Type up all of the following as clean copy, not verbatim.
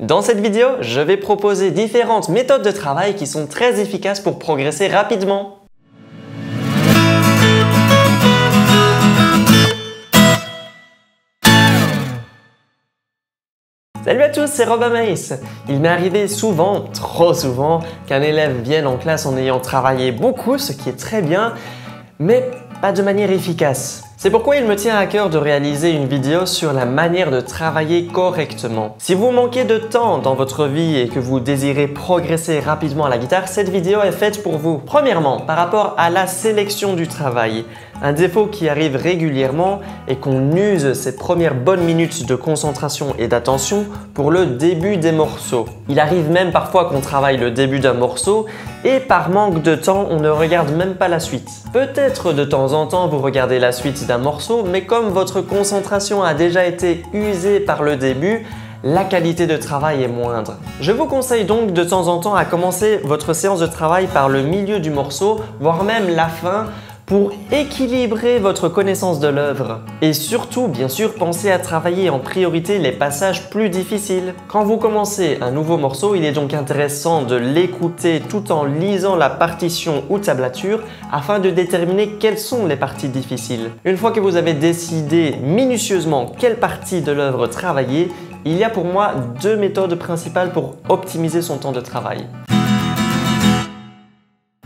Dans cette vidéo, je vais proposer différentes méthodes de travail qui sont très efficaces pour progresser rapidement. Salut à tous, c'est Robin Maïs. Il m'est arrivé souvent, trop souvent, qu'un élève vienne en classe en ayant travaillé beaucoup, ce qui est très bien, mais pas de manière efficace. C'est pourquoi il me tient à cœur de réaliser une vidéo sur la manière de travailler correctement. Si vous manquez de temps dans votre vie et que vous désirez progresser rapidement à la guitare, cette vidéo est faite pour vous. Premièrement, par rapport à la sélection du travail. Un défaut qui arrive régulièrement est qu'on use ces premières bonnes minutes de concentration et d'attention pour le début des morceaux. Il arrive même parfois qu'on travaille le début d'un morceau et par manque de temps, on ne regarde même pas la suite. Peut-être de temps en temps, vous regardez la suite d'un morceau, mais comme votre concentration a déjà été usée par le début, la qualité de travail est moindre. Je vous conseille donc de temps en temps à commencer votre séance de travail par le milieu du morceau, voire même la fin, pour équilibrer votre connaissance de l'œuvre. Et surtout, bien sûr, pensez à travailler en priorité les passages plus difficiles. Quand vous commencez un nouveau morceau, il est donc intéressant de l'écouter tout en lisant la partition ou tablature afin de déterminer quelles sont les parties difficiles. Une fois que vous avez décidé minutieusement quelle partie de l'œuvre travailler, il y a pour moi deux méthodes principales pour optimiser son temps de travail.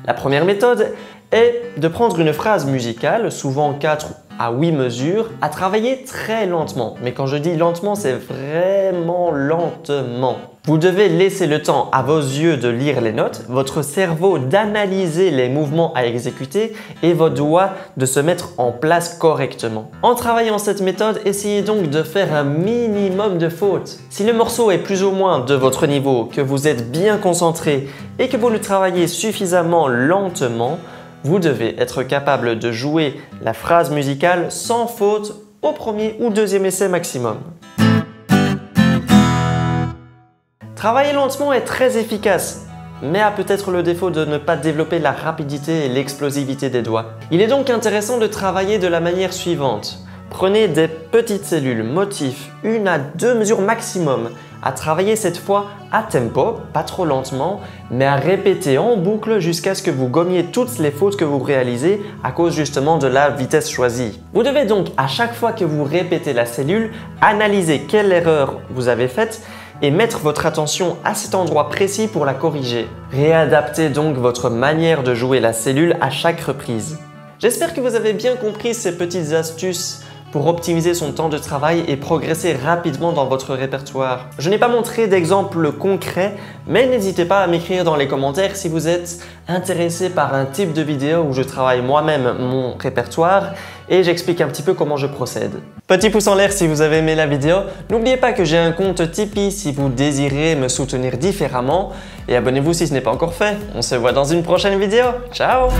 La première méthode est de prendre une phrase musicale, souvent 4 à 8 mesures, à travailler très lentement. Mais quand je dis lentement, c'est vraiment lentement. Vous devez laisser le temps à vos yeux de lire les notes, votre cerveau d'analyser les mouvements à exécuter et vos doigts de se mettre en place correctement. En travaillant cette méthode, essayez donc de faire un minimum de fautes. Si le morceau est plus ou moins de votre niveau, que vous êtes bien concentré et que vous le travaillez suffisamment lentement, vous devez être capable de jouer la phrase musicale sans faute au premier ou deuxième essai maximum. Travailler lentement est très efficace, mais a peut-être le défaut de ne pas développer la rapidité et l'explosivité des doigts. Il est donc intéressant de travailler de la manière suivante. Prenez des petites cellules, motifs, 1 à 2 mesures maximum, à travailler cette fois à tempo, pas trop lentement, mais à répéter en boucle jusqu'à ce que vous gommiez toutes les fautes que vous réalisez à cause justement de la vitesse choisie. Vous devez donc à chaque fois que vous répétez la cellule, analyser quelle erreur vous avez faite et mettre votre attention à cet endroit précis pour la corriger. Réadaptez donc votre manière de jouer la cellule à chaque reprise. J'espère que vous avez bien compris ces petites astuces pour optimiser son temps de travail et progresser rapidement dans votre répertoire. Je n'ai pas montré d'exemple concret, mais n'hésitez pas à m'écrire dans les commentaires si vous êtes intéressé par un type de vidéo où je travaille moi-même mon répertoire et j'explique un petit peu comment je procède. Petit pouce en l'air si vous avez aimé la vidéo. N'oubliez pas que j'ai un compte Tipeee si vous désirez me soutenir différemment et abonnez-vous si ce n'est pas encore fait. On se voit dans une prochaine vidéo. Ciao!